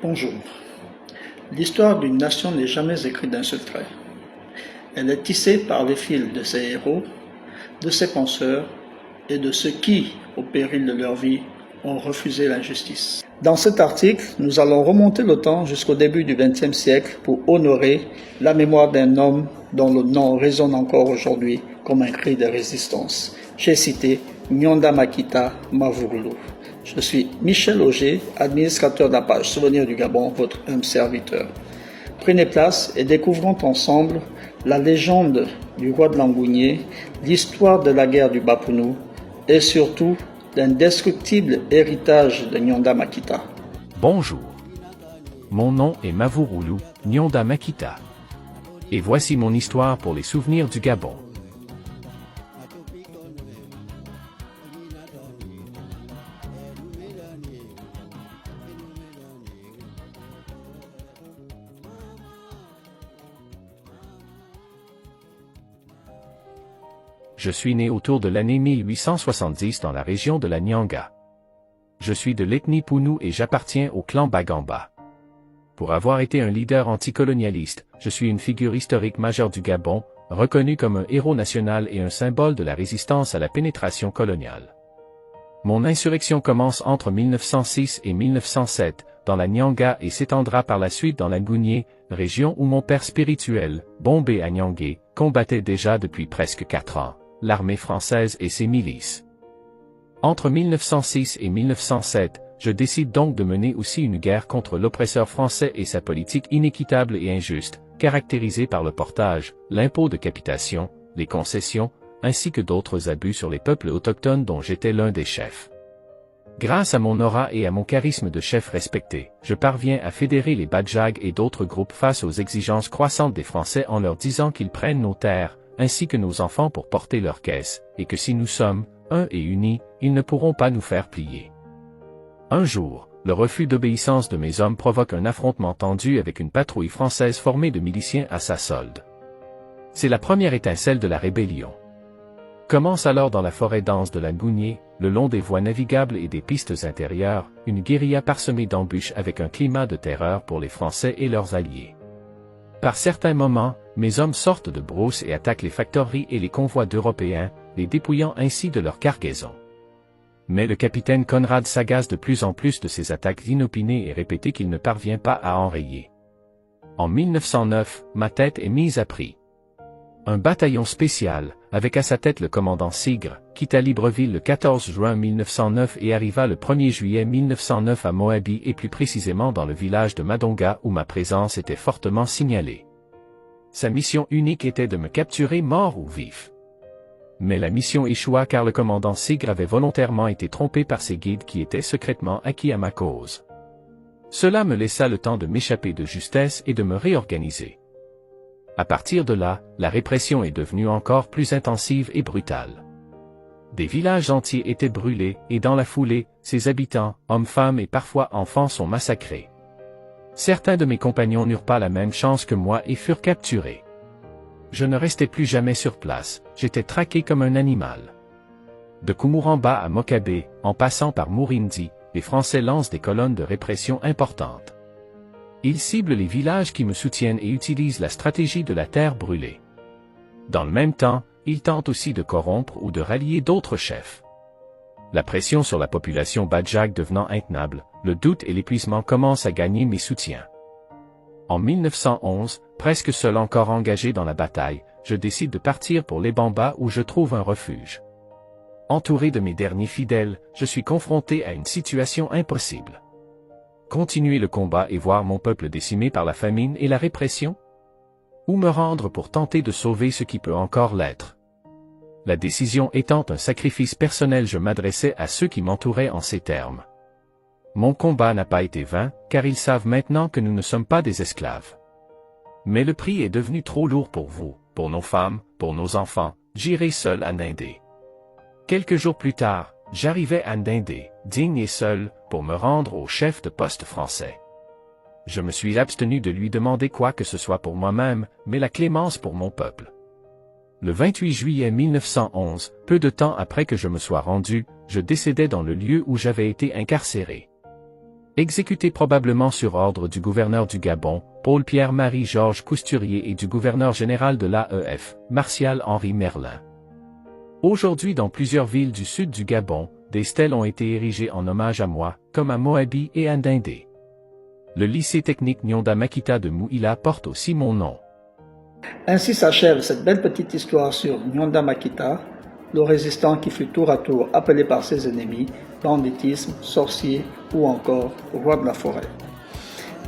Bonjour. L'histoire d'une nation n'est jamais écrite d'un seul trait. Elle est tissée par les fils de ses héros, de ses penseurs et de ceux qui, au péril de leur vie, ont refusé l'injustice. Dans cet article, nous allons remonter le temps jusqu'au début du XXe siècle pour honorer la mémoire d'un homme dont le nom résonne encore aujourd'hui comme un cri de résistance. J'ai cité Nyanda Makita Mavurulu. Je suis Michel Auger, administrateur de la page Souvenirs du Gabon, votre humble serviteur. Prenez place et découvrons ensemble la légende du roi de Langounié, l'histoire de la guerre du Bapounou et surtout l'indestructible héritage de Nyanda Makita. Bonjour. Mon nom est Mavurulu, Nyanda Makita. Et voici mon histoire pour les souvenirs du Gabon. Je suis né autour de l'année 1870 dans la région de la Nyanga. Je suis de l'ethnie Pounou et j'appartiens au clan Bagamba. Pour avoir été un leader anticolonialiste, je suis une figure historique majeure du Gabon, reconnu comme un héros national et un symbole de la résistance à la pénétration coloniale. Mon insurrection commence entre 1906 et 1907, dans la Nyanga et s'étendra par la suite dans la Ngounié, région où mon père spirituel, Bombé Anyangé, combattait déjà depuis presque 4 ans, l'armée française et ses milices. Entre 1906 et 1907, je décide donc de mener aussi une guerre contre l'oppresseur français et sa politique inéquitable et injuste, caractérisée par le portage, l'impôt de capitation, les concessions, ainsi que d'autres abus sur les peuples autochtones dont j'étais l'un des chefs. Grâce à mon aura et à mon charisme de chef respecté, je parviens à fédérer les Badjag et d'autres groupes face aux exigences croissantes des Français en leur disant qu'ils prennent nos terres, ainsi que nos enfants pour porter leurs caisses, et que si nous sommes, un et unis, ils ne pourront pas nous faire plier. Un jour, le refus d'obéissance de mes hommes provoque un affrontement tendu avec une patrouille française formée de miliciens à sa solde. C'est la première étincelle de la rébellion. Commence alors dans la forêt dense de la Ngounié, le long des voies navigables et des pistes intérieures, une guérilla parsemée d'embûches avec un climat de terreur pour les Français et leurs alliés. Par certains moments, mes hommes sortent de brousse et attaquent les factoreries et les convois d'Européens, les dépouillant ainsi de leur cargaison. Mais le capitaine Conrad s'agace de plus en plus de ces attaques inopinées et répétées qu'il ne parvient pas à enrayer. En 1909, ma tête est mise à prix. Un bataillon spécial, avec à sa tête le commandant Sigre, quitta Libreville le 14 juin 1909 et arriva le 1er juillet 1909 à Moabi et plus précisément dans le village de Madonga où ma présence était fortement signalée. Sa mission unique était de me capturer mort ou vif. Mais la mission échoua car le commandant Sigre avait volontairement été trompé par ses guides qui étaient secrètement acquis à ma cause. Cela me laissa le temps de m'échapper de justesse et de me réorganiser. À partir de là, la répression est devenue encore plus intensive et brutale. Des villages entiers étaient brûlés, et dans la foulée, ses habitants, hommes, femmes et parfois enfants sont massacrés. Certains de mes compagnons n'eurent pas la même chance que moi et furent capturés. Je ne restais plus jamais sur place, j'étais traqué comme un animal. De Koumuramba à Mokabé, en passant par Mourindi, les Français lancent des colonnes de répression importantes. Ils ciblent les villages qui me soutiennent et utilisent la stratégie de la terre brûlée. Dans le même temps, ils tentent aussi de corrompre ou de rallier d'autres chefs. La pression sur la population Badjag devenant intenable, le doute et l'épuisement commencent à gagner mes soutiens. En 1911, presque seul encore engagé dans la bataille, je décide de partir pour les Bambas où je trouve un refuge. Entouré de mes derniers fidèles, je suis confronté à une situation impossible. Continuer le combat et voir mon peuple décimé par la famine et la répression? Ou me rendre pour tenter de sauver ce qui peut encore l'être? La décision étant un sacrifice personnel, je m'adressais à ceux qui m'entouraient en ces termes. Mon combat n'a pas été vain, car ils savent maintenant que nous ne sommes pas des esclaves. Mais le prix est devenu trop lourd pour vous, pour nos femmes, pour nos enfants, j'irai seul à Ndindé. Quelques jours plus tard, j'arrivais à Ndindé, digne et seul, pour me rendre au chef de poste français. Je me suis abstenu de lui demander quoi que ce soit pour moi-même, mais la clémence pour mon peuple. Le 28 juillet 1911, peu de temps après que je me sois rendu, je décédais dans le lieu où j'avais été incarcéré. Exécuté probablement sur ordre du gouverneur du Gabon, Paul-Pierre-Marie Georges Cousturier et du gouverneur général de l'AEF, Martial-Henri Merlin. Aujourd'hui dans plusieurs villes du sud du Gabon, des stèles ont été érigées en hommage à moi, comme à Moabi et à Ndindé. Le lycée technique Nyonda Makita de Mouila porte aussi mon nom. Ainsi s'achève cette belle petite histoire sur Nyonda Makita, le résistant qui fut tour à tour appelé par ses ennemis banditisme, sorcier ou encore roi de la forêt.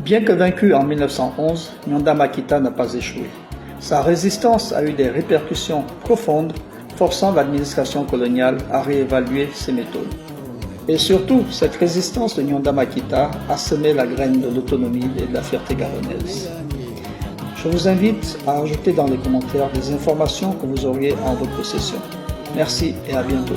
Bien que vaincu en 1911, Nyonda Makita n'a pas échoué. Sa résistance a eu des répercussions profondes, forçant l'administration coloniale à réévaluer ses méthodes. Et surtout, cette résistance de Nyonda Makita a semé la graine de l'autonomie et de la fierté gabonaise. Je vous invite à ajouter dans les commentaires des informations que vous auriez en votre possession. Merci et à bientôt.